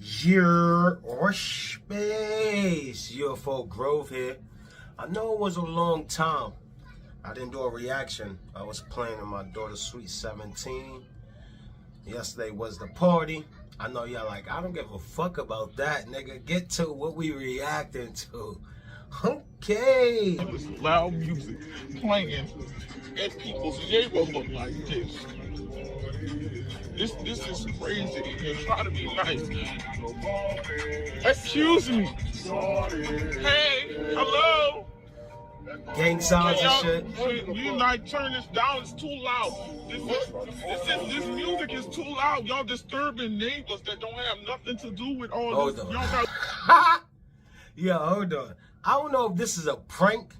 Your space, UFO Grove here. I know it was a long time. I didn't do a reaction. I was playing in my daughter's Sweet 17. Yesterday was the party. I know y'all like, I don't give a fuck about that, nigga. Get to what we reacting to. Okay. This loud music playing in people's neighborhood like this. This is crazy. You're trying to be nice. Excuse me. Hey, hello. Gang signs and shit. You like turn this down? It's too loud. This music is too loud. Y'all disturbing neighbors that don't have nothing to do with all this. Y'all got. Yeah, hold on. I don't know if this is a prank,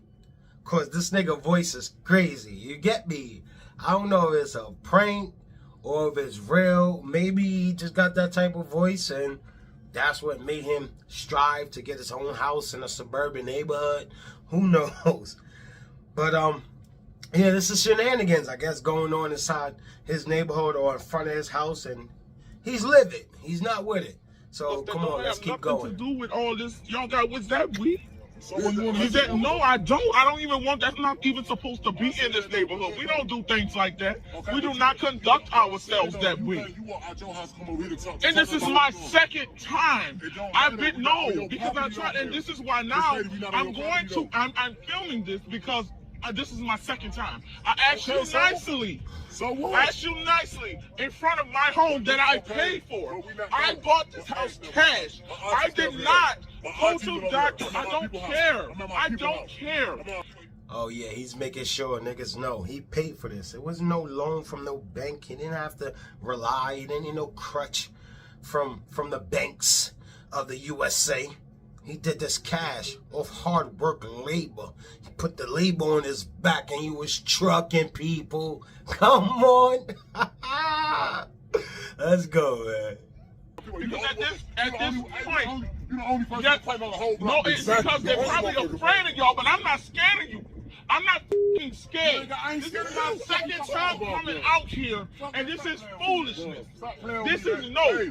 cause this nigga voice is crazy. You get me? I don't know if it's a prank or if it's real. Maybe he just got that type of voice and that's what made him strive to get his own house in a suburban neighborhood. Who knows? But yeah, this is shenanigans, I guess, going on inside his neighborhood or in front of his house, and he's livid. He's not with it. So come on, let's keep going. To do with all this, y'all got what's that weed? So is that no? I don't even want. That's not even supposed to be in this neighborhood. We don't do things like that. Okay, we do not conduct ourselves that way. And this is my second time. I've been because I tried, and this is why now I'm filming this because this is my second time. I asked you nicely. So what? I asked you nicely in front of my home that I paid for. I bought this house cash. I did not go to the doctor. I don't care. I don't care. Oh yeah, he's making sure niggas know he paid for this. It was no loan from no bank. He didn't have to rely. He didn't need no crutch from the banks of the USA. He did this cash off hard work and labor. He put the labor on his back and he was trucking people. Come on. Let's go, man. Because at this point, no, it's because they're probably afraid of y'all, but I'm not scared of you. I'm not f***ing scared. This is my second time coming out here, and this is foolishness. This is no.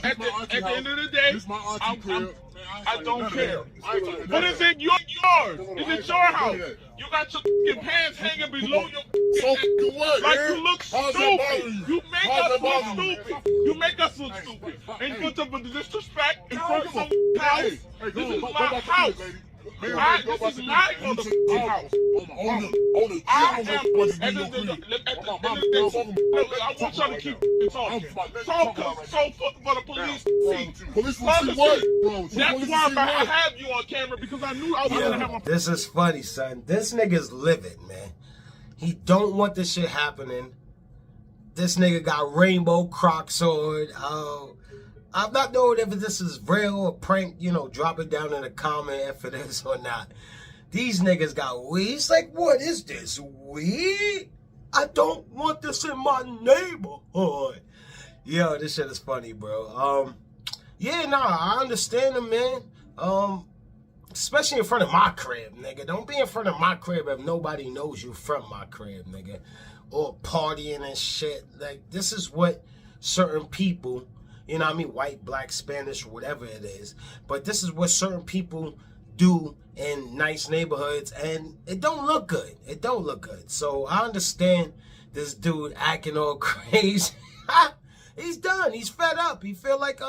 At the end of the day, I don't care. But is it yours? Is it your house? You got your pants hanging below your like you look stupid. You make us look stupid. You make us look stupid. And you put the disrespect in front of my house. This is my house. This is my motherfucking house. I want y'all to keep talking. So for the police to see what? That's why I have you on camera, because I knew I was gonna have a. This is funny, son. This nigga's livid, man. He don't want this shit happening. This nigga got rainbow croc sword. I'm not knowing if this is real or prank. You know, drop it down in the comment if it is or not. These niggas got weed. It's like, what is this? Weed? I don't want this in my neighborhood. Yo, this shit is funny, bro. Yeah, nah, I understand him, man. Especially in front of my crib, nigga. Don't be in front of my crib if nobody knows you from my crib, nigga. Or partying and shit. Like, this is what certain people, you know what I mean, white, black, Spanish, whatever it is. But this is what certain people do in nice neighborhoods, and it don't look good. It don't look good. So I understand this dude acting all crazy. He's done. He's fed up. He feel like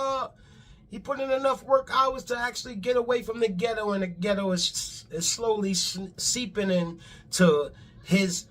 he put in enough work hours to actually get away from the ghetto, and the ghetto is slowly seeping into his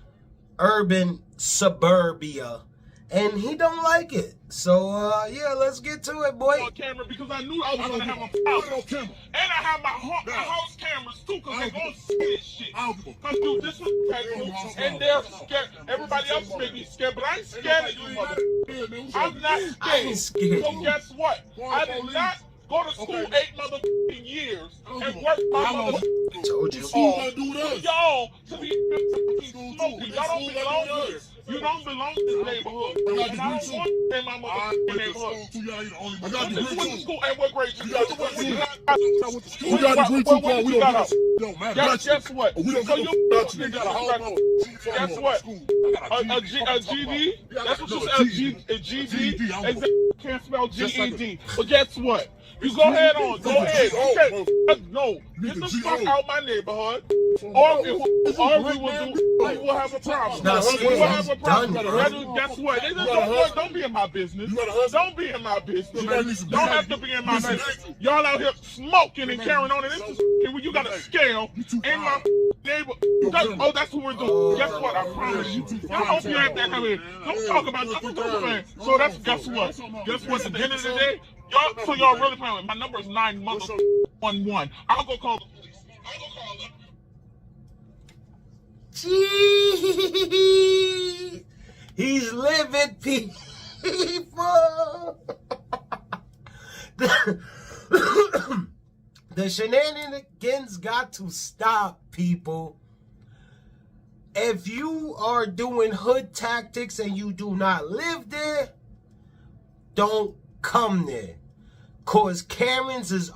urban suburbia. And he don't like it. So, yeah, let's get to it, boy. On camera, because I knew I was going to have a house on camera. And I have my house cameras, too, because they're going to see this shit. Because you disrespectful, and they're scared. Everybody else may be scared, but I ain't scared of you, motherfucker. I'm not scared. I ain't scared. So guess what? I did not go to school 8 motherfucking years and work my motherfucking. Told you. Y'all to be smoking. Y'all don't belong here. You don't belong to this neighborhood. And I don't want you in my motherfucking neighborhood. I got degree went to school and what grade you got? We got degree too, bro. We got guess what? So you guess what? A GD? That's what you said. A GD? Can't spell GED. But guess what? You go ahead on. Go ahead. Okay. No. Get the fuck out my neighborhood. Or we will have a problem. Now, We will have a problem. done, Guess what? They just don't be in my business. Don't be in my business. Don't have to be in my business. Y'all out here smoking and carrying on. And this is when you got a scale in my neighbor. Oh, that's what we're doing. Guess what? I promise you. I hope you ain't that coming. Don't talk about nothing. So that's guess what? Guess what? At the end of the day, y'all really playing with me. My number is 911. I'll go call the police. I'll go call them. Gee, he's living people. The shenanigans got to stop, people. If you are doing hood tactics and you do not live there, don't come there. Cause Karen's is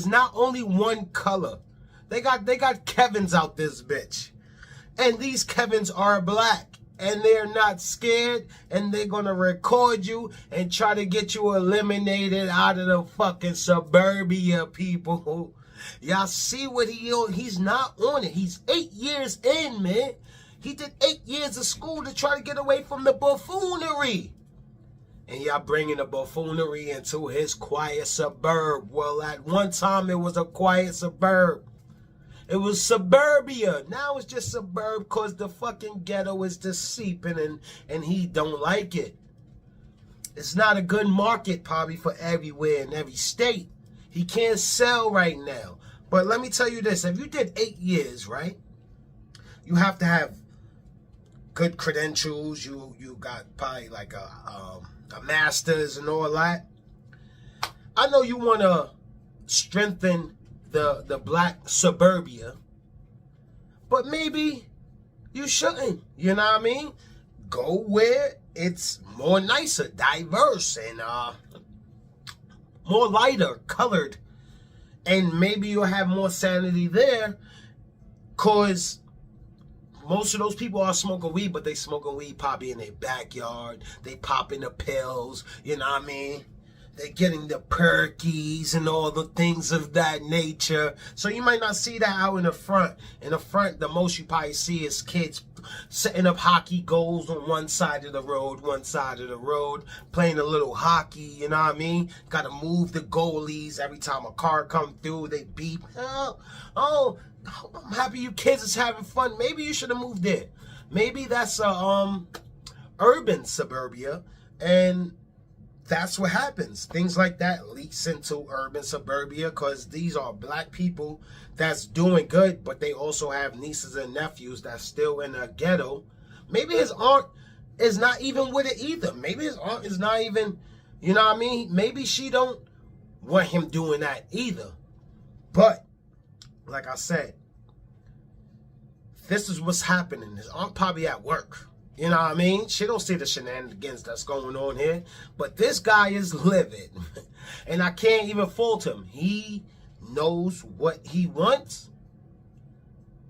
not only one color. They got Kevins out this bitch. And these Kevins are black. And they're not scared. And they're gonna record you and try to get you eliminated out of the fucking suburbia, people. Y'all see what he's not on it. He's 8 years in, man. He did 8 years of school to try to get away from the buffoonery. And y'all bringing the buffoonery into his quiet suburb. Well, at one time it was a quiet suburb. It was suburbia. Now it's just suburb because the fucking ghetto is just seeping and he don't like it. It's not a good market probably for everywhere in every state. He can't sell right now. But let me tell you this. If you did 8 years, right? You have to have good credentials. You got probably like a master's and all that. I know you want to strengthen the black suburbia, but maybe you shouldn't. You know what I mean? Go where it's more nicer, diverse, and more lighter colored, and maybe you'll have more sanity there, cause most of those people are smoking weed, but they smoking weed probably in their backyard. They popping the pills, you know what I mean? They're getting the perkies and all the things of that nature. So you might not see that out in the front. In the front, the most you probably see is kids setting up hockey goals on one side of the road, playing a little hockey, you know what I mean? Got to move the goalies every time a car come through, they beep. Oh, I'm happy you kids is having fun. Maybe you should have moved there. Maybe that's a urban suburbia, and that's what happens. Things like that leaks into urban suburbia because these are black people that's doing good, but they also have nieces and nephews that's still in a ghetto. Maybe his aunt is not even with it either. Maybe his aunt is not even, you know what I mean? Maybe she don't want him doing that either. But like I said, this is what's happening. His aunt probably at work. You know what I mean? She don't see the shenanigans that's going on here. But this guy is livid. And I can't even fault him. He knows what he wants.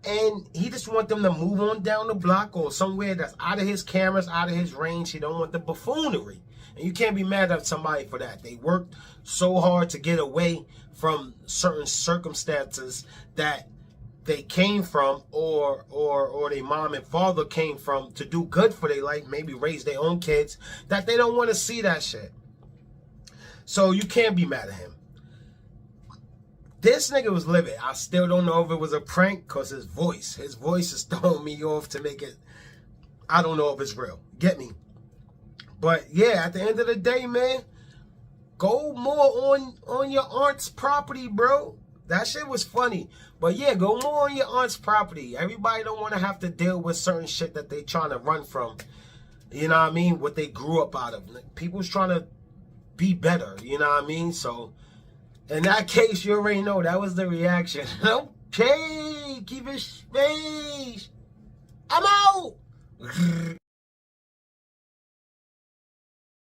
And he just wants them to move on down the block or somewhere that's out of his cameras, out of his range. He don't want the buffoonery. And you can't be mad at somebody for that. They worked so hard to get away from certain circumstances that they came from or their mom and father came from to do good for their life, maybe raise their own kids, that they don't want to see that shit. So you can't be mad at him. This nigga was livid. I still don't know if it was a prank because his voice is throwing me off to make it, I don't know if it's real. Get me? But yeah, at the end of the day, man, go more on your aunt's property, bro. That shit was funny. But yeah, go more on your aunt's property. Everybody don't want to have to deal with certain shit that they trying to run from. You know what I mean? What they grew up out of. People's trying to be better. You know what I mean? So, in that case, you already know that was the reaction. Okay, keep it space. I'm out.